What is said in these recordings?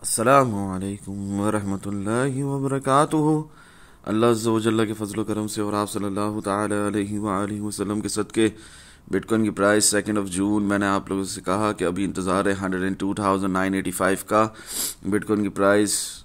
अस्सलामुअलैकुम वरहमतुल्लाहि वबरकातुहू। अल्लाह अज़्ज़ा व जल्ला के फजल करम से और आप सल्लल्लाहु ताला अलैहि वसल्लम के सदके बिटकॉइन की प्राइस 2 जून मैंने आप लोगों से कहा कि अभी इंतज़ार है 102,985 का। बिटकॉइन की प्राइस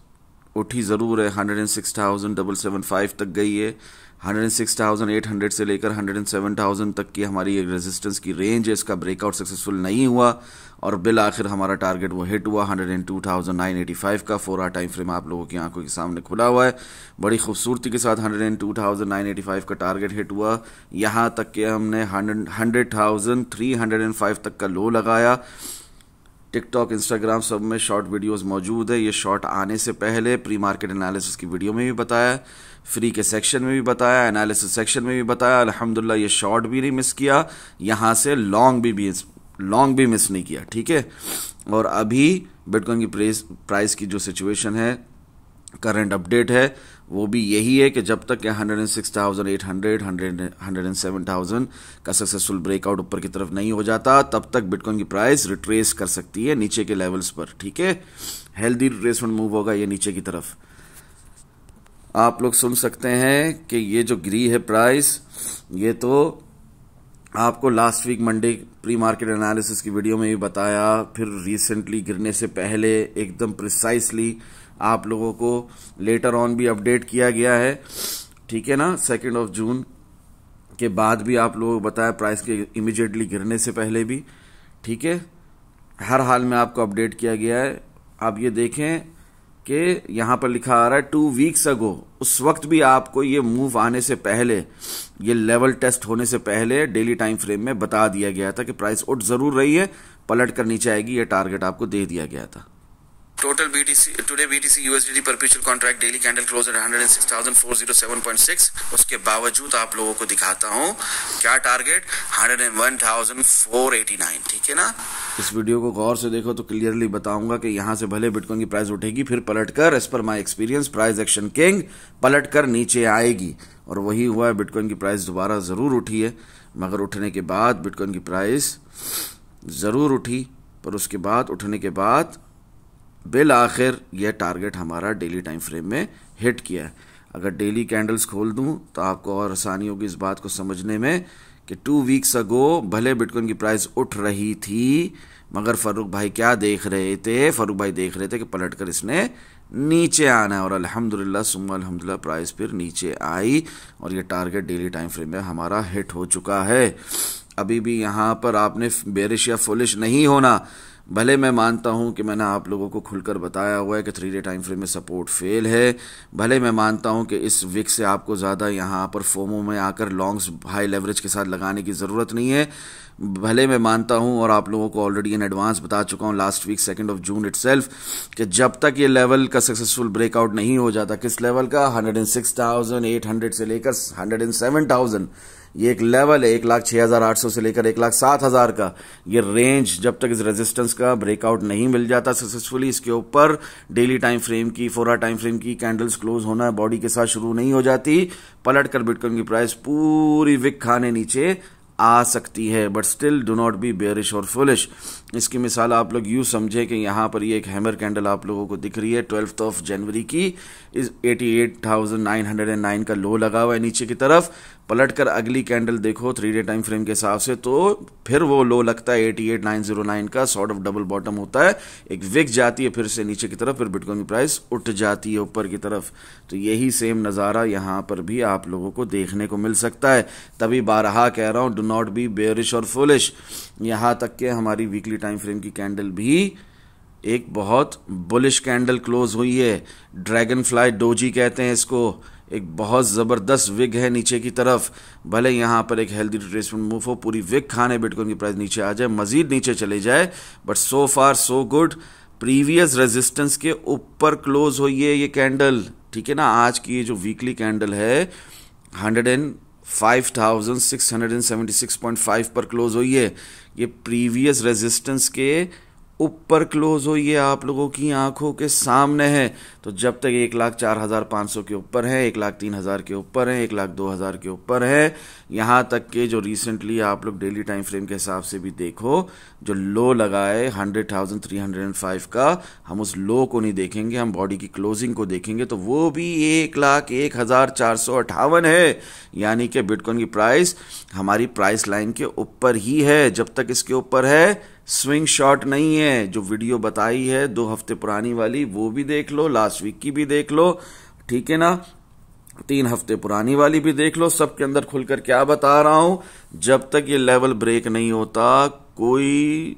उठी ज़रूर है, 106,775 तक गई है। 106,800 से लेकर 107,000 तक की हमारी एक रेजिस्टेंस की रेंज है। इसका ब्रेकआउट सक्सेसफुल नहीं हुआ और बिल आखिर हमारा टारगेट वो हिट हुआ 102,985 का। 4 आवर टाइम फ्रेम आप लोगों की आंखों के सामने खुला हुआ है। बड़ी खूबसूरती के साथ 102,985 का टारगेट हिट हुआ। यहाँ तक कि हमने 100,305 तक का लो लगाया। टिकटॉक, इंस्टाग्राम सब में शॉर्ट वीडियोस मौजूद है। ये शॉर्ट आने से पहले प्री मार्केट एनालिसिस की वीडियो में भी बताया, फ्री के सेक्शन में भी बताया, एनालिसिस सेक्शन में भी बताया। अल्हम्दुलिल्लाह ये शॉर्ट भी नहीं मिस किया, यहाँ से लॉन्ग भी मिस नहीं किया। ठीक है। और अभी बिटकॉइन की प्राइस की जो सिचुएशन है, करंट अपडेट है, वो भी यही है कि जब तक 106,800 107,000 का सक्सेसफुल ब्रेकआउट ऊपर की तरफ नहीं हो जाता, तब तक बिटकॉइन की प्राइस रिट्रेस कर सकती है नीचे के लेवल्स पर। ठीक है। हेल्दी रिट्रेसमेंट मूव होगा ये नीचे की तरफ। आप लोग सुन सकते हैं कि ये जो गिरी है प्राइस, ये तो आपको last week Monday pre market analysis की वीडियो में भी बताया, फिर रिसेंटली गिरने से पहले एकदम प्रिसाइसली आप लोगों को लेटर ऑन भी अपडेट किया गया है। ठीक है ना। 2 जून के बाद भी आप लोगों को बताया, प्राइस के इमीडिएटली गिरने से पहले भी। ठीक है। हर हाल में आपको अपडेट किया गया है। आप ये देखें कि यहां पर लिखा आ रहा है 2 वीक्स अगो, उस वक्त भी आपको ये मूव आने से पहले, ये लेवल टेस्ट होने से पहले डेली टाइम फ्रेम में बता दिया गया था कि प्राइस उठ जरूर रही है, पलट कर नीचे आएगी। ये टारगेट आपको दे दिया गया था। Total BTC today BTC USDT perpetual contract daily candle closed at 106,407.6। उसके बावजूद आप लोगों को दिखाता हूँ क्या टारगेट 101,489। ठीक है ना। इस वीडियो को गौर से देखो तो क्लियरली बताऊंगा कि यहां से भले बिटकॉइन की प्राइस उठेगी, फिर पलटकर as per my experience price action king पलटकर नीचे आएगी। और वही हुआ है। बिटकॉइन की प्राइस दोबारा जरूर उठी है, मगर उठने के बाद बिटकॉइन की प्राइस जरूर उठी, पर उसके बाद उठने के बाद बिल आखिर यह टारगेट हमारा डेली टाइम फ्रेम में हिट किया है। अगर डेली कैंडल्स खोल दूं तो आपको और आसानी होगी इस बात को समझने में कि 2 वीक्स अगो भले बिटकॉइन की प्राइस उठ रही थी, मगर फारूक भाई क्या देख रहे थे? फारूक भाई देख रहे थे कि पलटकर इसने नीचे आना है। और अल्हम्दुलिल्लाह सुम्मा अल्हम्दुलिल्लाह प्राइस फिर नीचे आई और ये टारगेट डेली टाइम फ्रेम में हमारा हिट हो चुका है। अभी भी यहाँ पर आपने बेरिश या फुलिश नहीं होना। भले मैं मानता हूं कि मैंने आप लोगों को खुलकर बताया हुआ है कि 3 डे टाइम फ्रेम में सपोर्ट फेल है। भले मैं मानता हूं कि इस विक से आपको ज़्यादा यहां पर फोमो में आकर लॉन्ग्स हाई लेवरेज के साथ लगाने की ज़रूरत नहीं है। भले मैं मानता हूं और आप लोगों को ऑलरेडी इन एडवांस बता चुका हूं लास्ट वीक 2 जून इटसेल्फ कि जब तक ये लेवल का सक्सेसफुल ब्रेकआउट नहीं हो जाता, किस लेवल का, 106,800 से लेकर 107,000, ये एक लेवल है 1,06,800 से लेकर 1,07,000 का। ये रेंज जब तक इस रेजिस्टेंस का ब्रेकआउट नहीं मिल जाता सक्सेसफुली, इसके ऊपर डेली टाइम फ्रेम की, 4 आवर टाइम फ्रेम की कैंडल्स क्लोज होना बॉडी के साथ शुरू नहीं हो जाती, पलट कर बिटकॉइन की प्राइस पूरी विक खाने नीचे आ सकती है। But still do not be bearish और फुलिश। इसकी मिसाल आप लोग यूं समझे कि यहां पर ये एक हैमर कैंडल आप लोगों को दिख रही है 12 जनवरी की, इस 88,909 का लो लगा हुआ है नीचे की तरफ। पलटकर अगली कैंडल देखो 3 डे टाइम फ्रेम के हिसाब से, तो फिर वो लो लगता है 88,909 का, सॉर्ट ऑफ डबल बॉटम होता है, एक विक जाती है फिर से नीचे की तरफ, फिर बिटकॉइन की प्राइस उठ जाती है ऊपर की तरफ। तो यही सेम नज़ारा यहाँ पर भी आप लोगों को देखने को मिल सकता है। तभी बारहा कह रहा हूँ डू नॉट बी बेयरिश और फुलिश। यहाँ तक कि हमारी वीकली टाइम फ्रेम की कैंडल भी एक बहुत बुलिश कैंडल क्लोज हुई है। ड्रैगन फ्लाई डोजी कहते हैं इसको। एक बहुत ज़बरदस्त विग है नीचे की तरफ। भले यहाँ पर एक हेल्दी रिट्रेसमेंट मूव हो, पूरी विग खाने बिटकॉइन की प्राइस नीचे आ जाए, मजीद नीचे चले जाए, but so far so good. Previous resistance के ऊपर क्लोज हुई है ये कैंडल। ठीक है ना। आज की ये जो वीकली कैंडल है 105,676.5 पर क्लोज हुई है। ये प्रीवियस रेजिस्टेंस के ऊपर क्लोज हो, ये आप लोगों की आंखों के सामने है। तो जब तक 1,04,500 के ऊपर है, 1,03,000 के ऊपर है, 1,02,000 के ऊपर है, यहां तक के जो रिसेंटली आप लोग डेली टाइम फ्रेम के हिसाब से भी देखो, जो लो लगाए 100,305 का, हम उस लो को नहीं देखेंगे, हम बॉडी की क्लोजिंग को देखेंगे, तो वो भी 1,01,458 है। यानी कि बिटकॉइन की प्राइस हमारी प्राइस लाइन के ऊपर ही है। जब तक इसके ऊपर है, स्विंग शॉट नहीं है। जो वीडियो बताई है 2 हफ्ते पुरानी वाली, वो भी देख लो, लास्ट वीक की भी देख लो, ठीक है ना, 3 हफ्ते पुरानी वाली भी देख लो। सबके अंदर खुलकर क्या बता रहा हूं, जब तक ये लेवल ब्रेक नहीं होता, कोई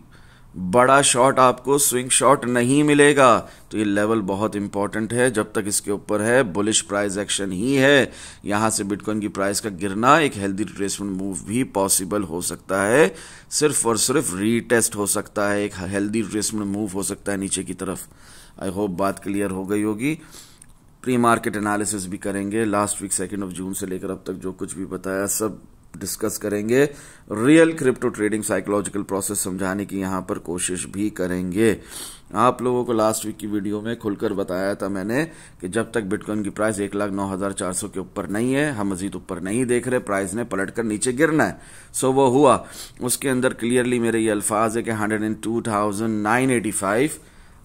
बड़ा शॉट आपको स्विंग शॉट नहीं मिलेगा। तो ये लेवल बहुत इंपॉर्टेंट है। जब तक इसके ऊपर है, बुलिश प्राइस एक्शन ही है। यहां से बिटकॉइन की प्राइस का गिरना, एक हेल्दी रिट्रेसमेंट मूव भी पॉसिबल हो सकता है। सिर्फ और सिर्फ रीटेस्ट हो सकता है, एक हेल्दी रिट्रेसमेंट मूव हो सकता है नीचे की तरफ। आई होप बात क्लियर हो गई होगी। प्री मार्केट एनालिसिस भी करेंगे, लास्ट वीक 2 जून से लेकर अब तक जो कुछ भी बताया सब डिस्कस करेंगे। Real crypto trading psychological process समझाने की यहां पर कोशिश भी करेंगे। आप लोगों को लास्ट वीक की वीडियो में खुलकर बताया था मैंने कि जब तक बिटकॉइन की प्राइस 1,09,400 के ऊपर नहीं है, हम मजीद ऊपर नहीं देख रहे, प्राइस ने पलटकर नीचे गिरना है। सो वो हुआ। उसके अंदर क्लियरली मेरे ये अल्फाज है कि 102,985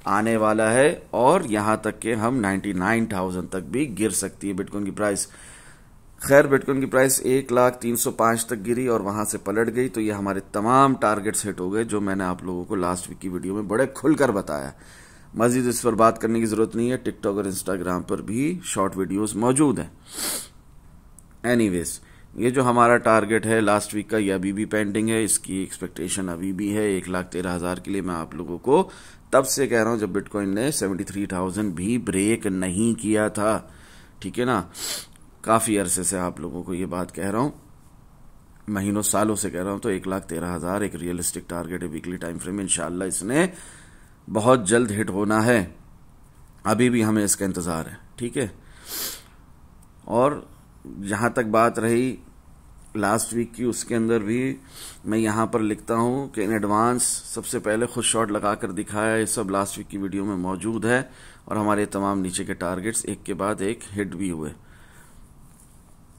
आने वाला है, और यहां तक कि हम 99,000 तक भी गिर सकती है बिटकॉइन की प्राइस। खैर, बिटकॉइन की प्राइस 1,03,05 तक गिरी और वहां से पलट गई। तो ये हमारे तमाम टारगेट्स हिट हो गए, जो मैंने आप लोगों को लास्ट वीक की वीडियो में बड़े खुलकर बताया। मजीद इस पर बात करने की जरूरत नहीं है, टिकटॉक और इंस्टाग्राम पर भी शॉर्ट वीडियोस मौजूद हैं। एनीवेज, ये जो हमारा टारगेट है लास्ट वीक का, ये अभी भी पेंडिंग है। इसकी एक्सपेक्टेशन अभी भी है 1,13,000 के लिए। मैं आप लोगों को तब से कह रहा हूं जब बिटकॉइन ने 73,000 भी ब्रेक नहीं किया था, ठीक है ना। काफी अरसे से आप लोगों को ये बात कह रहा हूं, महीनों सालों से कह रहा हूं। तो 1,13,000 एक रियलिस्टिक टारगेट है वीकली टाइम फ्रेम में। इंशाल्लाह इसने बहुत जल्द हिट होना है, अभी भी हमें इसका इंतजार है, ठीक है। और जहां तक बात रही लास्ट वीक की, उसके अंदर भी मैं यहां पर लिखता हूं कि इन एडवांस सबसे पहले खुद शॉट लगाकर दिखाया, ये सब लास्ट वीक की वीडियो में मौजूद है। और हमारे तमाम नीचे के टारगेट्स एक के बाद एक हिट भी हुए।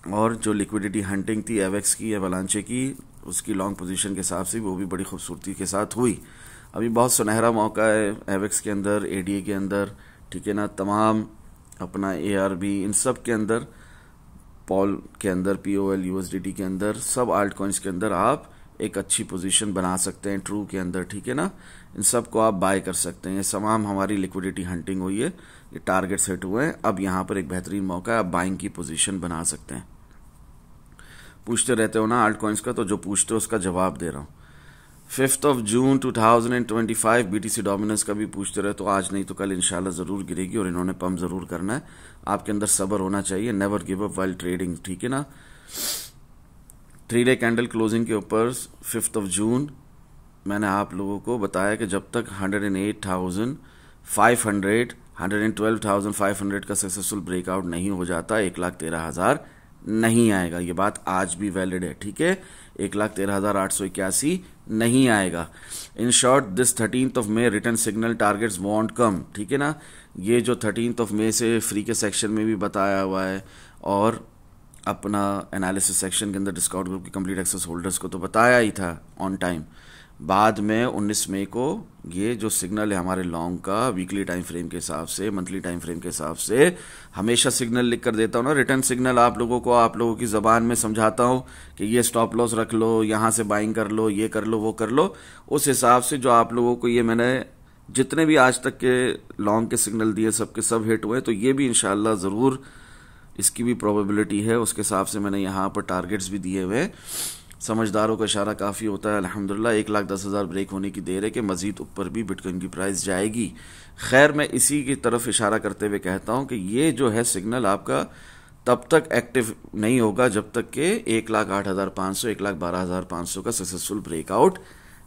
और जो लिक्विडिटी हंटिंग थी एवेक्स की या वलांचे की, उसकी लॉन्ग पोजीशन के हिसाब से वो भी बड़ी खूबसूरती के साथ हुई। अभी बहुत सुनहरा मौका है एवेक्स के अंदर, एडीए के अंदर, ठीक है ना, तमाम अपना एआरबी, इन सब के अंदर, पॉल के अंदर, पीओएल, यूएसडीटी के अंदर, सब आल्ट कॉइन्स के अंदर आप एक अच्छी पोजीशन बना सकते हैं। ट्रू के अंदर, ठीक है ना, इन सब को आप बाय कर सकते हैं। ये तमाम हमारी लिक्विडिटी हंटिंग हुई है, ये टारगेट सेट हुए हैं। अब यहां पर एक बेहतरीन मौका है, आप बाइंग की पोजीशन बना सकते हैं। पूछते रहते हो ना आल्ट कॉइन्स का, तो जो पूछते हो उसका जवाब दे रहा हूं। 5 जून 2025 बीटीसी डोमिनेंस का भी पूछते रहे, तो आज नहीं तो कल इंशाल्लाह जरूर गिरेगी और इन्होंने पंप जरूर करना है। आपके अंदर सब्र होना चाहिए, never give up while trading, ठीक है ना। 3 डे कैंडल क्लोजिंग के ऊपर 5 जून मैंने आप लोगों को बताया कि जब तक 108,500 112,500 का सक्सेसफुल ब्रेकआउट नहीं हो जाता, 1,13,000 नहीं आएगा। ये बात आज भी वैलिड है, ठीक है। 1,13,881 नहीं आएगा। In short, this 13 May return signal targets won't come, ठीक है ना। ये जो 13 मई से फ्री के सेक्शन में भी बताया हुआ है, और अपना एनालिसिस सेक्शन के अंदर डिस्काउंट ग्रुप की कंप्लीट एक्सेस होल्डर्स को तो बताया ही था ऑन टाइम। बाद में 19 मई को ये जो सिग्नल है हमारे लॉन्ग का, वीकली टाइम फ्रेम के हिसाब से, मंथली टाइम फ्रेम के हिसाब से, हमेशा सिग्नल लिख कर देता हूं ना, रिटर्न सिग्नल आप लोगों को, आप लोगों की जबान में समझाता हूं कि ये स्टॉप लॉस रख लो, यहां से बाइंग कर लो, ये कर लो, वो कर लो। उस हिसाब से जो आप लोगों को ये मैंने जितने भी आज तक के लॉन्ग के सिग्नल दिए, सबके सब हिट हुए। तो ये भी इंशाल्लाह जरूर, इसकी भी प्रोबेबिलिटी है। उसके हिसाब से मैंने यहां पर टारगेट्स भी दिए हुए। समझदारों का इशारा काफी होता है। अल्हम्दुलिल्लाह 1,10,000 ब्रेक होने की देर है कि मजीद ऊपर भी बिटकॉइन की प्राइस जाएगी। खैर, मैं इसी की तरफ इशारा करते हुए कहता हूं कि ये जो है सिग्नल आपका तब तक एक्टिव नहीं होगा जब तक कि 1,08,500 1,12,500 का सक्सेसफुल ब्रेकआउट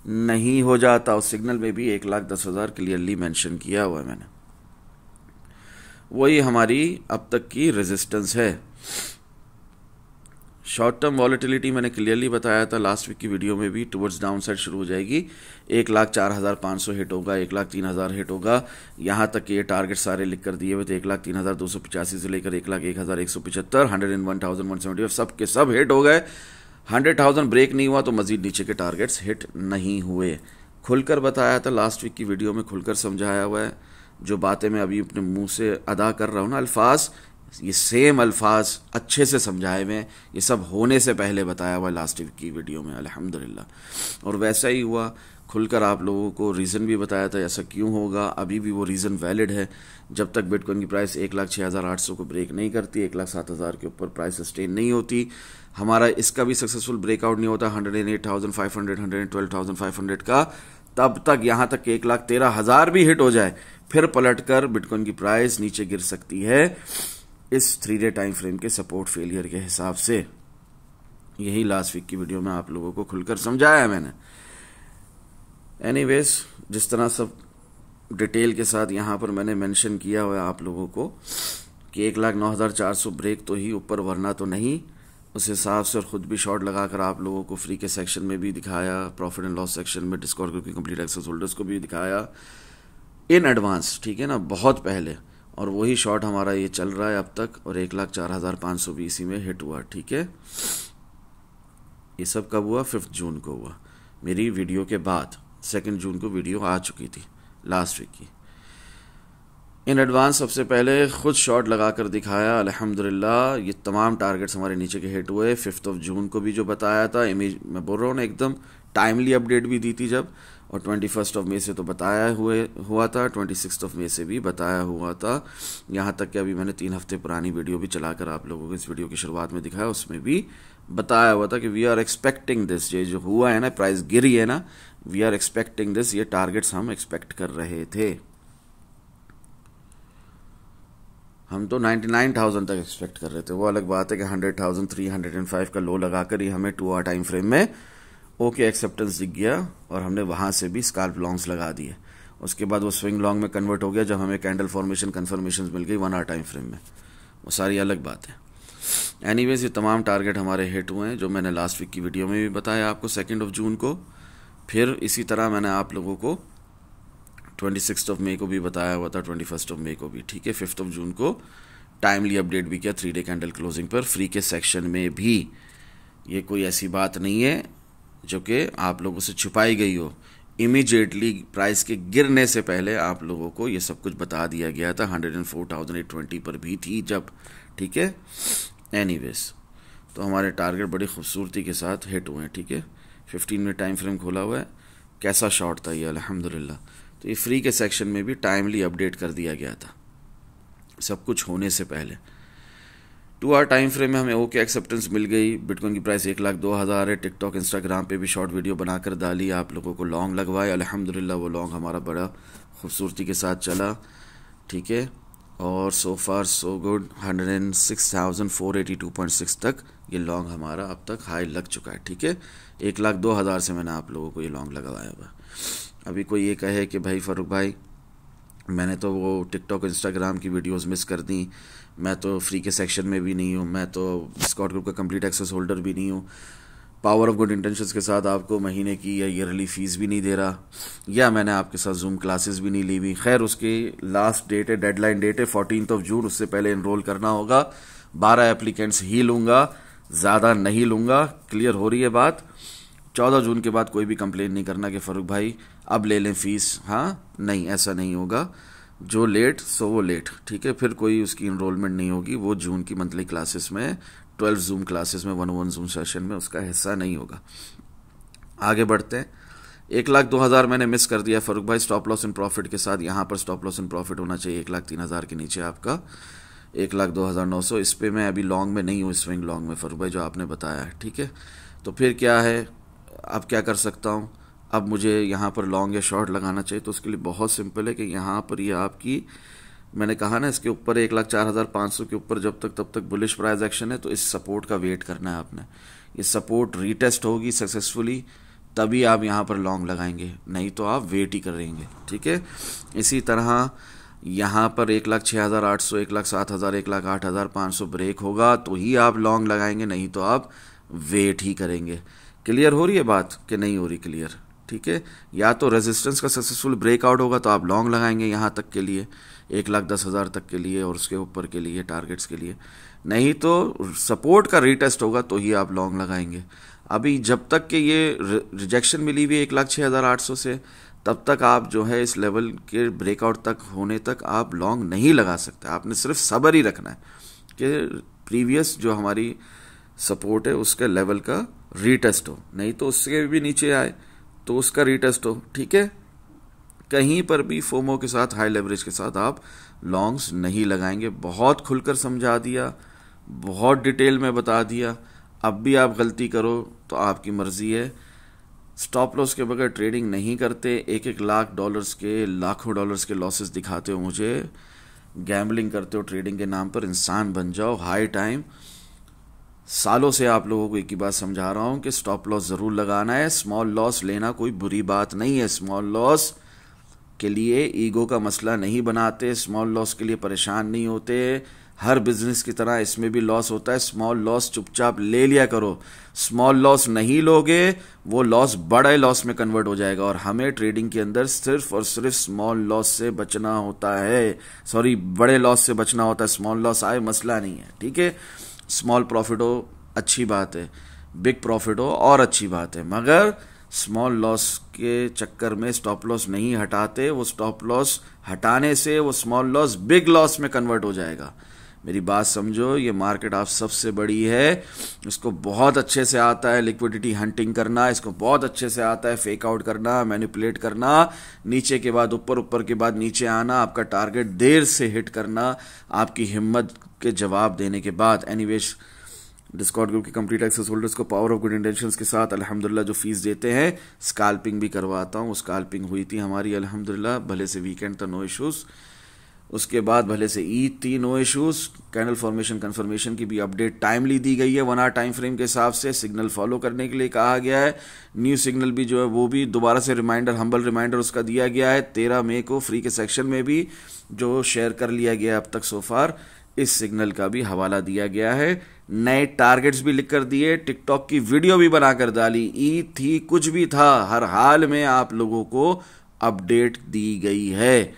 नहीं हो जाता। उस सिग्नल में भी 1,10,000 क्लियरली मेंशन किया हुआ है मैंने। वही हमारी अब तक की रेजिस्टेंस है। शॉर्ट टर्म वॉलेटिलिटी मैंने क्लियरली बताया था लास्ट वीक की वीडियो में भी, टुवर्ड्स डाउन साइड शुरू हो जाएगी। 1,04,500 हिट होगा, 1,03,000 हिट होगा। यहाँ तक कि ये टारगेट सारे लिख कर दिए हुए थे, 1,03,285 से लेकर 1,01,175, 101,175 सब के सब हिट हो गए। 100,000 ब्रेक नहीं हुआ तो मजीद नीचे के टारगेट्स हिट नहीं हुए। खुलकर बताया था लास्ट वीक की वीडियो में, खुलकर समझाया हुआ है। जो बातें मैं अभी अपने मुंह से अदा कर रहा हूँ ना अल्फाज, ये सेम अल्फाज अच्छे से समझाए हुए हैं। ये सब होने से पहले बताया हुआ लास्ट वीक की वीडियो में अल्हम्दुलिल्लाह। और वैसा ही हुआ, खुलकर आप लोगों को रीज़न भी बताया था ऐसा क्यों होगा। अभी भी वो रीज़न वैलिड है। जब तक बिटकॉइन की प्राइस 1,06,800 को ब्रेक नहीं करती, 1,07,000 के ऊपर प्राइस सस्टेन नहीं होती, हमारा इसका भी सक्सेसफुल ब्रेकआउट नहीं होता 108,500, 112,500 का, तब तक यहाँ तक कि 1,13,000 भी हिट हो जाए, फिर पलटकर बिटकॉइन की प्राइस नीचे गिर सकती है इस 3 डे टाइम फ्रेम के सपोर्ट फेलियर के हिसाब से। यही लास्ट वीक की वीडियो में आप लोगों को खुलकर समझाया है मैंने। एनीवेज, जिस तरह सब डिटेल के साथ यहाँ पर मैंने मेंशन किया हुआ है आप लोगों को कि 1,09,400 ब्रेक तो ही ऊपर, वरना तो नहीं। उस हिसाब से और ख़ुद भी शॉर्ट लगाकर आप लोगों को फ्री के सेक्शन में भी दिखाया, प्रॉफिट एंड लॉस सेक्शन में डिस्कॉर्ड ग्रुप की कंप्लीट एक्सेस होल्डर्स को भी दिखाया इन एडवांस, ठीक है ना, बहुत पहले। और वही शॉर्ट हमारा ये चल रहा है अब तक, और 1,04,500 भी इसी में हिट हुआ, ठीक है। ये सब कब हुआ? 5 जून को हुआ, मेरी वीडियो के बाद। 2 जून को वीडियो आ चुकी थी लास्ट वीक की। इन एडवांस सबसे पहले खुद शॉर्ट लगाकर दिखाया अल्हम्दुलिल्लाह। ये तमाम टारगेट्स हमारे नीचे के हिट हुए। 5 जून को भी जो बताया था, इमेज मैं बोल रहा हूँ ना, एकदम टाइमली अपडेट भी दी थी जब, और 21 मई से तो बताया हुआ था, 26 मई से भी बताया हुआ था। यहाँ तक कि अभी मैंने 3 हफ्ते पुरानी वीडियो भी चलाकर आप लोगों को इस वीडियो की शुरुआत में दिखाया, उसमें भी बताया हुआ था कि वी आर एक्सपेक्टिंग दिस। ये जो हुआ है ना, प्राइस गिरी है ना, वी आर एक्सपेक्टिंग दिस, ये टारगेट्स हम एक्सपेक्ट कर रहे थे। हम तो 99,000 तक एक्सपेक्ट कर रहे थे। वो अलग बात है कि 100,305 का लो लगाकर ही हमें 2 आवर टाइम फ्रेम में ओके एक्सेप्टेंस दिख गया, और हमने वहां से भी स्काल्प लॉन्ग्स लगा दिए। उसके बाद वो स्विंग लॉन्ग में कन्वर्ट हो गया जब हमें कैंडल फॉर्मेशन कन्फर्मेशन मिल गई 1 आवर टाइम फ्रेम में। वो सारी अलग बात है। एनीवेज, ये तमाम टारगेट हमारे हिट हुए हैं, जो मैंने लास्ट वीक की वीडियो में भी बताया आपको 2 जून को। फिर इसी तरह मैंने आप लोगों को 26 मई को भी बताया हुआ था, 21 मई को भी, ठीक है। 5 जून को टाइमली अपडेट भी किया 3 डे कैंडल क्लोजिंग पर, फ्री के सेक्शन में भी। ये कोई ऐसी बात नहीं है जो कि आप लोगों से छुपाई गई हो। इमीडिएटली प्राइस के गिरने से पहले आप लोगों को ये सब कुछ बता दिया गया था। 104,820 पर भी थी जब, ठीक है। एनीवेज, तो हमारे टारगेट बड़ी खूबसूरती के साथ हिट हुए हैं, ठीक है। 15 मिनट टाइम फ्रेम खोला हुआ है। कैसा शॉर्ट था ये, अल्हम्दुलिल्लाह। तो ये फ्री के सेक्शन में भी टाइमली अपडेट कर दिया गया था, सब कुछ होने से पहले। 2 आवर टाइम फ्रेम में हमें ओके एक्सेप्टेंस मिल गई। बिटकॉइन की प्राइस 1,02,000 है। टिकटॉक, इंस्टाग्राम पे भी शॉर्ट वीडियो बनाकर डाली, आप लोगों को लॉन्ग लगवाए। अल्हम्दुलिल्लाह वो लॉन्ग हमारा बड़ा खूबसूरती के साथ चला, ठीक है। और सो फार सो गुड, 106,482.6 तक ये लॉन्ग हमारा अब तक हाई लग चुका है, ठीक है। 1,02,000 से मैंने आप लोगों को ये लॉन्ग लगवाया हुआ। अभी कोई ये कहे कि भाई फ़ारूक भाई, मैंने तो वो टिकटॉक, इंस्टाग्राम की वीडियोस मिस कर दी, मैं तो फ्री के सेक्शन में भी नहीं हूँ, मैं तो डिस्कॉर्ड ग्रुप का कंप्लीट एक्सेस होल्डर भी नहीं हूँ, पावर ऑफ गुड इंटेंशंस के साथ आपको महीने की या ईयरली फीस भी नहीं दे रहा, या मैंने आपके साथ जूम क्लासेस भी नहीं ली हुई। खैर, उसकी लास्ट डेट है, डेडलाइन डेट है 14 जून, उससे पहले इनरोल करना होगा। 12 एप्लीकेंट्स ही लूँगा, ज़्यादा नहीं लूँगा। क्लियर हो रही है बात? 14 जून के बाद कोई भी कंप्लेन नहीं करना कि फ़ारूक भाई अब ले लें फ़ीस। हाँ, नहीं, ऐसा नहीं होगा। जो लेट सो वो लेट, ठीक है। फिर कोई उसकी इनरोलमेंट नहीं होगी, वो जून की मंथली क्लासेस में, 12 जूम क्लासेस में, 1-on-1 जूम सेशन में उसका हिस्सा नहीं होगा। आगे बढ़ते हैं। 1,02,000 मैंने मिस कर दिया फ़ारूक भाई, स्टॉप लॉस इन प्रॉफिट के साथ। यहाँ पर स्टॉप लॉस इन प्रॉफिट होना चाहिए 1,03,000 के नीचे आपका 1,02,900। इस पर मैं अभी लॉन्ग में नहीं हूँ, स्विंग लॉन्ग में फ़ारूक भाई, जो आपने बताया है, ठीक है। तो फिर क्या है, अब क्या कर सकता हूँ? अब मुझे यहाँ पर लॉन्ग या शॉर्ट लगाना चाहिए, तो उसके लिए बहुत सिंपल है कि यहाँ पर ये आपकी, मैंने कहा ना, इसके ऊपर 1,04,500 के ऊपर जब तक बुलिश प्राइस एक्शन है, तो इस सपोर्ट का वेट करना है आपने। ये सपोर्ट रीटेस्ट होगी सक्सेसफुली, तभी आप यहाँ पर लॉन्ग लगाएंगे, नहीं तो आप वेट ही करेंगे, ठीक है। इसी तरह यहाँ पर 1,06,800, 1,07,000, 1,08,500 ब्रेक होगा तो ही आप लॉन्ग लगाएंगे, नहीं तो आप वेट ही करेंगे। क्लियर हो रही है बात कि नहीं हो रही क्लियर? ठीक है, या तो रेजिस्टेंस का सक्सेसफुल ब्रेकआउट होगा तो आप लॉन्ग लगाएंगे यहाँ तक के लिए, 1,10,000 तक के लिए और उसके ऊपर के लिए टारगेट्स के लिए, नहीं तो सपोर्ट का रीटेस्ट होगा तो ही आप लॉन्ग लगाएंगे। अभी जब तक कि ये रिजेक्शन मिली हुई 1,06,800 से, तब तक आप जो है इस लेवल के ब्रेकआउट तक होने तक आप लॉन्ग नहीं लगा सकते। आपने सिर्फ सब्र ही रखना है कि प्रीवियस जो हमारी सपोर्ट है उसके लेवल का रीटेस्ट हो, नहीं तो उससे भी नीचे आए तो उसका रीटेस्ट हो। ठीक है, कहीं पर भी फोमो के साथ, हाई लेवरेज के साथ आप लॉन्ग्स नहीं लगाएंगे। बहुत खुलकर समझा दिया, बहुत डिटेल में बता दिया। अब भी आप गलती करो तो आपकी मर्जी है। स्टॉप लॉस के बगैर ट्रेडिंग नहीं करते। 1-1 लाख डॉलर्स के, लाखों डॉलर्स के लॉसेस दिखाते हो मुझे, गैम्बलिंग करते हो ट्रेडिंग के नाम पर। इंसान बन जाओ। High time. सालों से आप लोगों को एक ही बात समझा रहा हूं कि स्टॉप लॉस जरूर लगाना है। स्मॉल लॉस लेना कोई बुरी बात नहीं है। स्मॉल लॉस के लिए ईगो का मसला नहीं बनाते, स्मॉल लॉस के लिए परेशान नहीं होते। हर बिजनेस की तरह इसमें भी लॉस होता है। स्मॉल लॉस चुपचाप ले लिया करो। स्मॉल लॉस नहीं लोगे वो लॉस बड़े लॉस में कन्वर्ट हो जाएगा, और हमें ट्रेडिंग के अंदर सिर्फ और सिर्फ स्मॉल लॉस से बचना होता है, सॉरी बड़े लॉस से बचना होता है। स्मॉल लॉस आए मसला नहीं है। ठीक है, स्मॉल प्रॉफिट हो अच्छी बात है, बिग प्रॉफिट हो और अच्छी बात है, मगर स्मॉल लॉस के चक्कर में स्टॉप लॉस नहीं हटाते। वो स्टॉप लॉस हटाने से वो स्मॉल लॉस बिग लॉस में कन्वर्ट हो जाएगा। मेरी बात समझो। ये मार्केट आप सबसे बड़ी है, इसको बहुत अच्छे से आता है लिक्विडिटी हंटिंग करना, इसको बहुत अच्छे से आता है फेक आउट करना, मैनिपुलेट करना, नीचे के बाद ऊपर, ऊपर के बाद नीचे आना, आपका टारगेट देर से हिट करना, आपकी हिम्मत के जवाब देने के बाद। एनीवेज, डिस्कॉर्ड ग्रुप के कंप्लीट एक्सेस होल्डर्स को पावर ऑफ गुड इंटेंशंस के साथ अल्हम्दुलिल्लाह जो फीस देते हैं, स्कैल्पिंग भी करवाता हूँ। स्कैल्पिंग हुई थी हमारी अल्हम्दुलिल्लाह, भले से वीकेंड था, नो इश्यूज। उसके बाद भले से ईद थी, no issues. Candle formation confirmation की भी अपडेट टाइमली दी गई है, 1 आवर टाइम फ्रेम के हिसाब से। सिग्नल फॉलो करने के लिए कहा गया है। न्यू सिग्नल भी जो है वो भी दोबारा से रिमाइंडर, हम्बल रिमाइंडर उसका दिया गया है 13 मई को फ्री के सेक्शन में भी, जो शेयर कर लिया गया अब तक सोफार। इस सिग्नल का भी हवाला दिया गया है। नए टारगेट्स भी लिख कर दिए, टिकटॉक की वीडियो भी बनाकर डाली। ईद थी, कुछ भी था, हर हाल में आप लोगों को अपडेट दी गई है।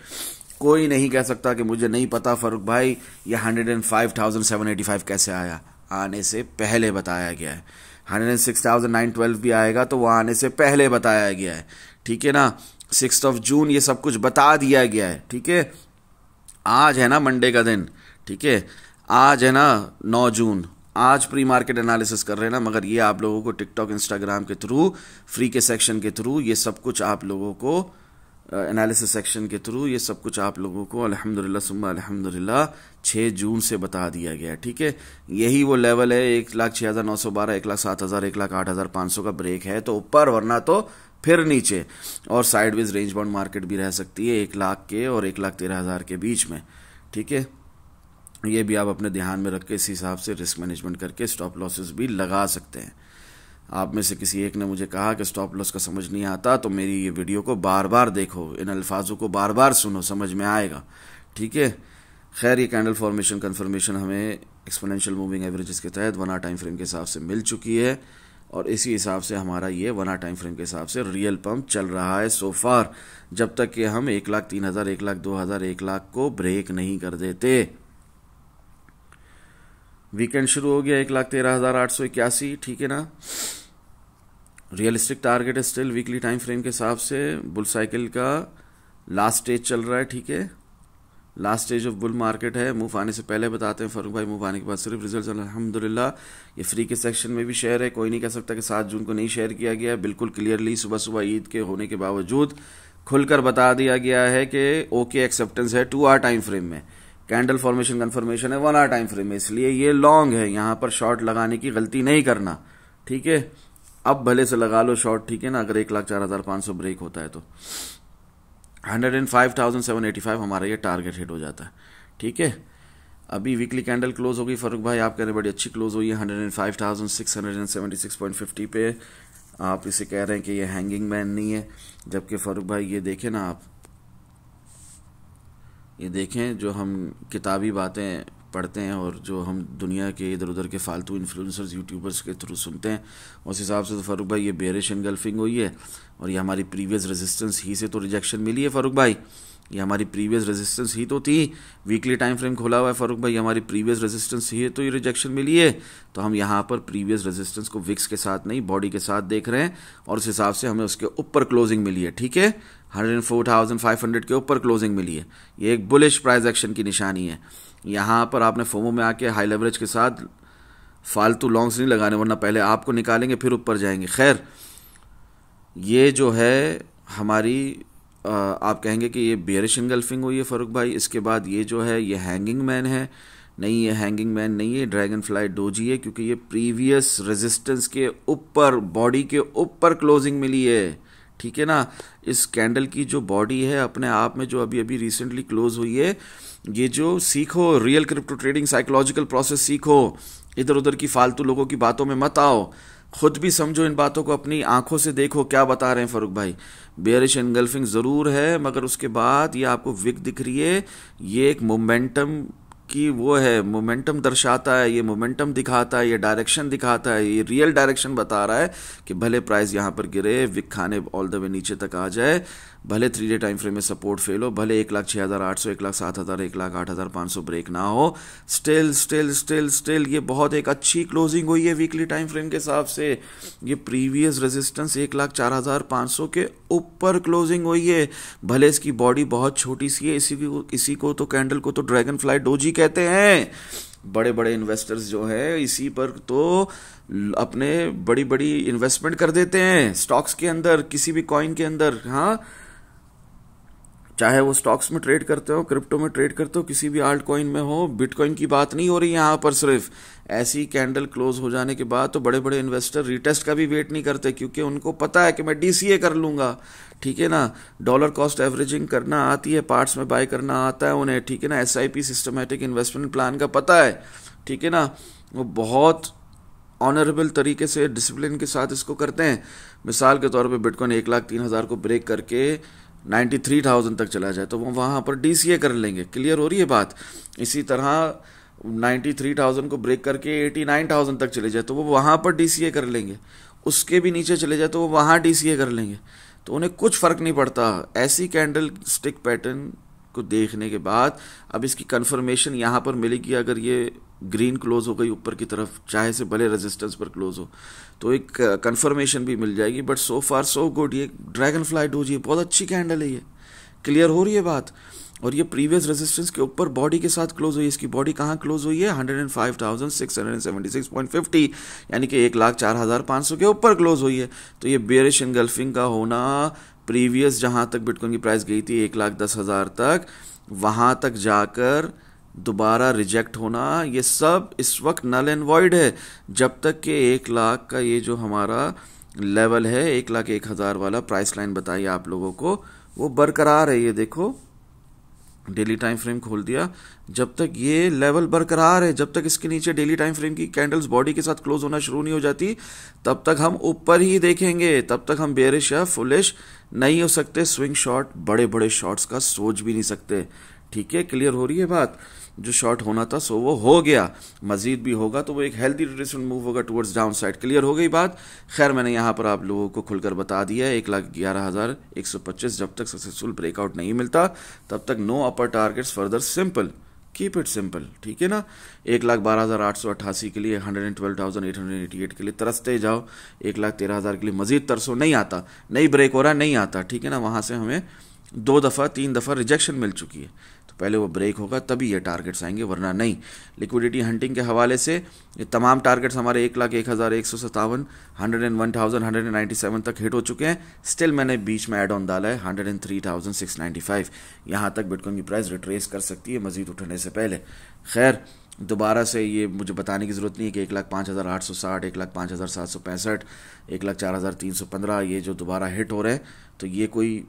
कोई नहीं कह सकता कि मुझे नहीं पता फारूक भाई ये 105,785 कैसे आया। आने से पहले बताया गया है। 106,912 भी आएगा तो वो आने से पहले बताया गया है। ठीक है ना, 6 जून ये सब कुछ बता दिया गया है। ठीक है, आज है ना मंडे का दिन, ठीक है, आज है ना 9 जून, आज प्री मार्केट एनालिसिस कर रहे हैं ना, मगर ये आप लोगों को टिकटॉक, इंस्टाग्राम के थ्रू, फ्री के सेक्शन के थ्रू, ये सब कुछ आप लोगों को एनालिसिस सेक्शन के थ्रू, ये सब कुछ आप लोगों को अल्हम्दुलिल्लाह सुम्मा अल्हम्दुलिल्लाह 6 जून से बता दिया गया। ठीक है, यही वो लेवल है 1,06,912, 1,07,000, 1,08,500 का ब्रेक है तो ऊपर, वरना तो फिर नीचे। और साइडवेज रेंज बाउंड मार्केट भी रह सकती है 1 लाख के और 1,13,000 के बीच में। ठीक है, ये भी आप अपने ध्यान में रख के इस हिसाब से रिस्क मैनेजमेंट करके स्टॉप लॉसेस भी लगा सकते हैं। आप में से किसी एक ने मुझे कहा कि स्टॉप लॉस का समझ नहीं आता, तो मेरी ये वीडियो को बार बार देखो, इन अल्फाजों को बार बार सुनो, समझ में आएगा। ठीक है, खैर ये कैंडल फॉर्मेशन कंफर्मेशन हमें एक्सपोनेंशियल मूविंग एवरेजेस के तहत 1 आवर टाइम फ्रेम के हिसाब से मिल चुकी है, और इसी हिसाब से हमारा ये 1 आवर टाइम फ्रेम के हिसाब से रियल पंप चल रहा है सो फार, जब तक कि हम 1,03,000, 1,02,000, 1 लाख को ब्रेक नहीं कर देते। वीकेंड शुरू हो गया 1,13,881। ठीक है ना, रियलिस्टिक टारगेट है स्टिल वीकली टाइम फ्रेम के हिसाब से। बुल साइकिल का लास्ट स्टेज चल रहा है। ठीक है, last stage of bull market है। मूव आने से पहले बताते हैं फारूक भाई, मूव आने के बाद सिर्फ रिजल्ट्स अल्हम्दुलिल्लाह। ये फ्री के सेक्शन में भी शेयर है, कोई नहीं कह सकता कि 7 जून को नहीं शेयर किया गया है। बिल्कुल क्लियरली सुबह सुबह ईद के होने के बावजूद खुलकर बता दिया गया है कि ओके एक्सेप्टेंस है 2 आवर टाइम फ्रेम में। कैंडल फॉर्मेशन कंफर्मेशन है 1 आवर टाइम फ्रेम में, इसलिए ये लॉन्ग है। यहां पर शॉर्ट लगाने की गलती नहीं करना। ठीक है, अब भले से लगा लो शॉर्ट। ठीक है ना, अगर 1,04,500 ब्रेक होता है तो 105,785 हमारा ये टारगेट हिट हो जाता है। ठीक है, अभी वीकली कैंडल क्लोज हो गई फारूक भाई, आप कह रहे बड़ी अच्छी क्लोज हुई है 105,676.50 पे। आप इसे कह रहे हैं कि ये हैंगिंग मैन नहीं है, जबकि फारूक भाई ये देखें ना आप, ये देखें, जो हम किताबी बातें पढ़ते हैं और जो हम दुनिया के इधर उधर के फालतू इन्फ्लुएंसर्स यूट्यूबर्स के थ्रू सुनते हैं, उस हिसाब से तो फ़ारूक भाई ये बेरिश एनगल्फिंग हुई है और ये हमारी प्रीवियस रेजिस्टेंस ही से तो रिजेक्शन मिली है फ़ारूक भाई। ये हमारी प्रीवियस रेजिस्टेंस ही तो थी। वीकली टाइम फ्रेम खोला हुआ है फ़ारूक भाई, हमारी प्रीवियस रेजिस्टेंस ही है तो ये रिजेक्शन मिली है। तो हम यहाँ पर प्रीवियस रेजिस्टेंस को विक्स के साथ नहीं, बॉडी के साथ देख रहे हैं और उस हिसाब से हमें उसके ऊपर क्लोजिंग मिली है। ठीक है, 104,500 के ऊपर क्लोजिंग मिली है। ये एक बुलिश प्राइस एक्शन की निशानी है। यहाँ पर आपने फोमो में आके हाई लेवरेज के साथ फालतू लॉन्ग्स नहीं लगाने, वरना पहले आपको निकालेंगे फिर ऊपर जाएंगे। खैर, ये जो है हमारी आप कहेंगे कि ये बेरिश एनगल्फिंग हुई है फ़ारूक भाई। इसके बाद ये जो है ये हैंगिंग मैन है। नहीं, ये हैंगिंग मैन नहीं है, ड्रैगन फ्लाई डोजी है, क्योंकि ये प्रीवियस रेजिस्टेंस के ऊपर, बॉडी के ऊपर क्लोजिंग मिली है। ठीक है ना। इस कैंडल की जो बॉडी है अपने आप में जो अभी अभी रिसेंटली क्लोज हुई है, ये जो सीखो, real crypto trading psychological process सीखो, इधर उधर की फालतू लोगों की बातों में मत आओ, खुद भी समझो इन बातों को, अपनी आंखों से देखो क्या बता रहे हैं फ़ारूक भाई। बेरिश एनगल्फिंग ज़रूर है, मगर उसके बाद ये आपको विक दिख रही है, ये एक मोमेंटम की वो है, मोमेंटम दर्शाता है, ये मोमेंटम दिखाता है, ये डायरेक्शन दिखाता है, ये रियल डायरेक्शन बता रहा है कि भले प्राइस यहाँ पर गिरे, विक खाने ऑल द वे नीचे तक आ जाए, भले 3 डे टाइम फ्रेम में सपोर्ट फेल हो, भले 1,06,800, 1,07,000, 1,08,500 ब्रेक ना हो, स्टिल ये बहुत एक अच्छी क्लोजिंग हुई है वीकली टाइम फ्रेम के हिसाब से। ये प्रीवियस रेजिस्टेंस 1,04,500 के ऊपर क्लोजिंग हुई है। भले इसकी बॉडी बहुत छोटी सी है, इसी को तो कैंडल को तो ड्रैगन फ्लाई डोजी कहते हैं। बड़े बड़े इन्वेस्टर्स जो है इसी पर तो अपने बड़ी बड़ी इन्वेस्टमेंट कर देते हैं स्टॉक्स के अंदर, किसी भी कॉइन के अंदर। हाँ, चाहे वो स्टॉक्स में ट्रेड करते हो, क्रिप्टो में ट्रेड करते हो, किसी भी आल्ट कॉइन में हो, बिटकॉइन की बात नहीं हो रही यहाँ पर। सिर्फ ऐसी कैंडल क्लोज हो जाने के बाद तो बड़े बड़े इन्वेस्टर रीटेस्ट का भी वेट नहीं करते, क्योंकि उनको पता है कि मैं डीसीए कर लूंगा। ठीक है ना, डॉलर कॉस्ट एवरेजिंग करना आती है, पार्ट्स में बाय करना आता है उन्हें। ठीक है ना, एसआईपी सिस्टमैटिक इन्वेस्टमेंट प्लान का पता है। ठीक है ना, वो बहुत ऑनरेबल तरीके से डिसिप्लिन के साथ इसको करते हैं। मिसाल के तौर पे बिटकॉइन 1,03,000 को ब्रेक करके 93,000 तक चला जाए तो वो वहाँ पर डीसीए कर लेंगे। क्लियर हो रही है बात। इसी तरह 93,000 को ब्रेक करके 89,000 तक चले जाए तो वो वहाँ पर डीसीए कर लेंगे। उसके भी नीचे चले जाए तो वो वहाँ डीसीए कर लेंगे। तो उन्हें कुछ फ़र्क नहीं पड़ता। ऐसी कैंडल स्टिक पैटर्न को देखने के बाद अब इसकी कंफर्मेशन यहाँ पर मिलेगी। अगर ये ग्रीन क्लोज हो गई ऊपर की तरफ, चाहे से भले रेजिस्टेंस पर क्लोज हो, तो एक कंफर्मेशन भी मिल जाएगी। But so far so good. ये ड्रैगन फ्लाई डोजी बहुत अच्छी कैंडल है ये। क्लियर हो रही है बात। और ये प्रीवियस रेजिस्टेंस के ऊपर बॉडी के साथ क्लोज हुई है। इसकी बॉडी कहाँ क्लोज हुई है? 105,676.50, यानी कि 1,04,500 के ऊपर क्लोज हुई है। तो ये बेरिश एनगल्फिंग का होना, प्रीवियस जहाँ तक बिटकॉइन की प्राइस गई थी 1,10,000 तक, वहाँ तक जाकर दोबारा रिजेक्ट होना, ये सब इस वक्त नल एंड वॉइड है। जब तक कि 1 लाख का ये जो हमारा लेवल है, 1,01,000 वाला प्राइस लाइन बताइए आप लोगों को, वो बरकरार है। ये देखो, डेली टाइम फ्रेम खोल दिया, जब तक ये लेवल बरकरार है, जब तक इसके नीचे डेली टाइम फ्रेम की कैंडल्स बॉडी के साथ क्लोज होना शुरू नहीं हो जाती, तब तक हम ऊपर ही देखेंगे। तब तक हम बेरिश या फुलिश नहीं हो सकते। स्विंग शॉट, बड़े बड़े शॉट्स का सोच भी नहीं सकते। ठीक है, क्लियर हो रही है बात। जो शॉर्ट होना था सो वो हो गया, मजीद भी होगा तो वो एक हेल्दी रिट्रेसमेंट मूव होगा टुवर्ड्स डाउन साइड। क्लियर हो गई बात। खैर, मैंने यहाँ पर आप लोगों को खुलकर बता दिया है, 1,11,125 जब तक सक्सेसफुल ब्रेकआउट नहीं मिलता तब तक no upper targets further, simple, keep it simple. ठीक है ना। 1,12,888 के लिए, 112,888 के लिए तरसते जाओ, 1,13,000 के लिए मजीद तरसो, नहीं आता, नहीं ब्रेक हो रहा, नहीं आता। ठीक है ना, वहां से हमें 2 दफ़ा 3 दफ़ा रिजेक्शन मिल चुकी है, तो पहले वो ब्रेक होगा तभी ये टारगेट्स आएंगे, वरना नहीं। लिक्विडिटी हंटिंग के हवाले से ये तमाम टारगेट्स हमारे 1,01,157, 101,000, 197 तक हिट हो चुके हैं। स्टिल मैंने बीच में एड ऑन डाला है 103,695। यहाँ तक बिटकॉइन की प्राइस रिट्रेस कर सकती है मजीद उठने से पहले। खैर, दोबारा से ये मुझे बताने की ज़रूरत नहीं है कि 1,05,860, 1,05,765, 1,04,315 ये जो दोबारा हिट हो रहे हैं, तो ये कोई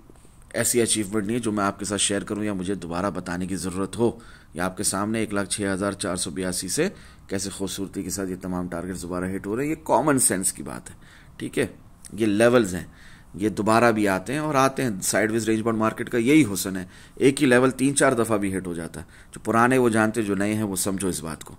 ऐसी अचीवमेंट नहीं है जो मैं आपके साथ शेयर करूं या मुझे दोबारा बताने की ज़रूरत हो। या आपके सामने 1,06,482 से कैसे खूबसूरती के साथ ये तमाम टारगेट्स दोबारा हिट हो रहे हैं। ये कॉमन सेंस की बात है। ठीक है, ये लेवल्स हैं। ये दोबारा भी आते हैं और आते हैं। साइडवेज रेंज बाउंड मार्केट का यही हुस्न है, एक ही लेवल 3-4 दफ़ा भी हिट हो जाता है। जो पुराने वो जानते, जो नए हैं वो समझो इस बात को,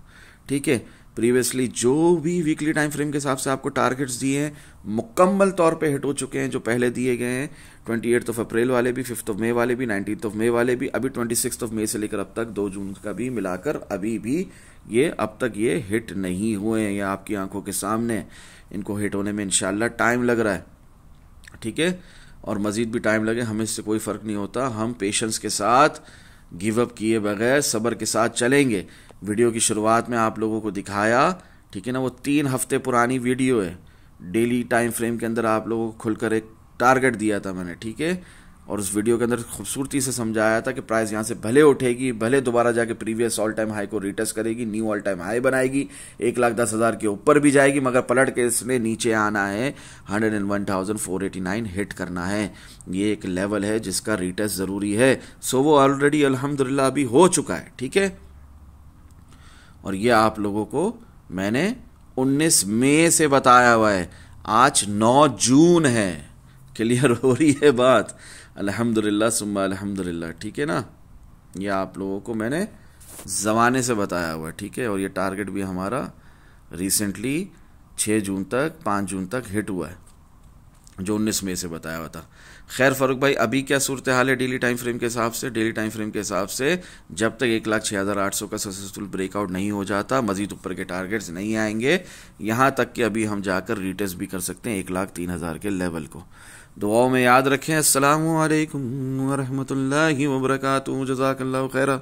ठीक है। प्रीवियसली जो भी वीकली टाइम फ्रेम के हिसाब से आपको टारगेट्स दिए हैं मुकम्मल तौर पे हिट हो चुके हैं, जो पहले दिए गए हैं 28 अप्रैल वाले भी, 5 मई वाले भी, 19 मई वाले भी, अभी 26 मई से लेकर अब तक 2 जून का भी मिलाकर अभी भी ये अब तक ये हिट नहीं हुए हैं। ये आपकी आंखों के सामने, इनको हिट होने में इंशाल्लाह टाइम लग रहा है, ठीक है। और मज़ीद भी टाइम लगे हमें इससे कोई फ़र्क नहीं होता, हम पेशेंस के साथ गिव अप किए बगैर सब्र के साथ चलेंगे। वीडियो की शुरुआत में आप लोगों को दिखाया, ठीक है ना, वो 3 हफ्ते पुरानी वीडियो है। डेली टाइम फ्रेम के अंदर आप लोगों को खुलकर एक टारगेट दिया था मैंने, ठीक है। और उस वीडियो के अंदर खूबसूरती से समझाया था कि प्राइस यहाँ से भले उठेगी, भले दोबारा जाके प्रीवियस ऑल टाइम हाई को रिटेस्ट करेगी, न्यू ऑल टाइम हाई बनाएगी, 1,10,000 के ऊपर भी जाएगी, मगर पलट के इसने नीचे आना है, 101,489 हिट करना है। ये एक लेवल है जिसका रिटेस्ट ज़रूरी है। सो वो ऑलरेडी अल्हम्दुलिल्लाह अभी हो चुका है, ठीक है। और ये आप लोगों को मैंने 19 मई से बताया हुआ है, आज 9 जून है। क्लियर हो रही है बात? अल्हम्दुलिल्लाह सुम्मा अल्हम्दुलिल्लाह, ठीक है ना। ये आप लोगों को मैंने ज़माने से बताया हुआ है, ठीक है। और ये टारगेट भी हमारा रिसेंटली 6 जून तक 5 जून तक हिट हुआ है, जो 19 मई से बताया हुआ था। खैर फारूक भाई, अभी क्या सूरत हाल है डेली टाइम फ्रेम के हिसाब से? डेली टाइम फ्रेम के हिसाब से जब तक 1,06,800 का सक्सेसफुल ब्रेकआउट नहीं हो जाता, मजीद ऊपर के टारगेट्स नहीं आएंगे, यहाँ तक कि अभी हम जाकर रिटेस्ट भी कर सकते हैं 1,03,000 के लेवल को। दुआओं में याद रखें। अस्सलामु अलैकुम व रहमतुल्लाहि व बरकातुहू। जज़ाकल्लाहु खैरा।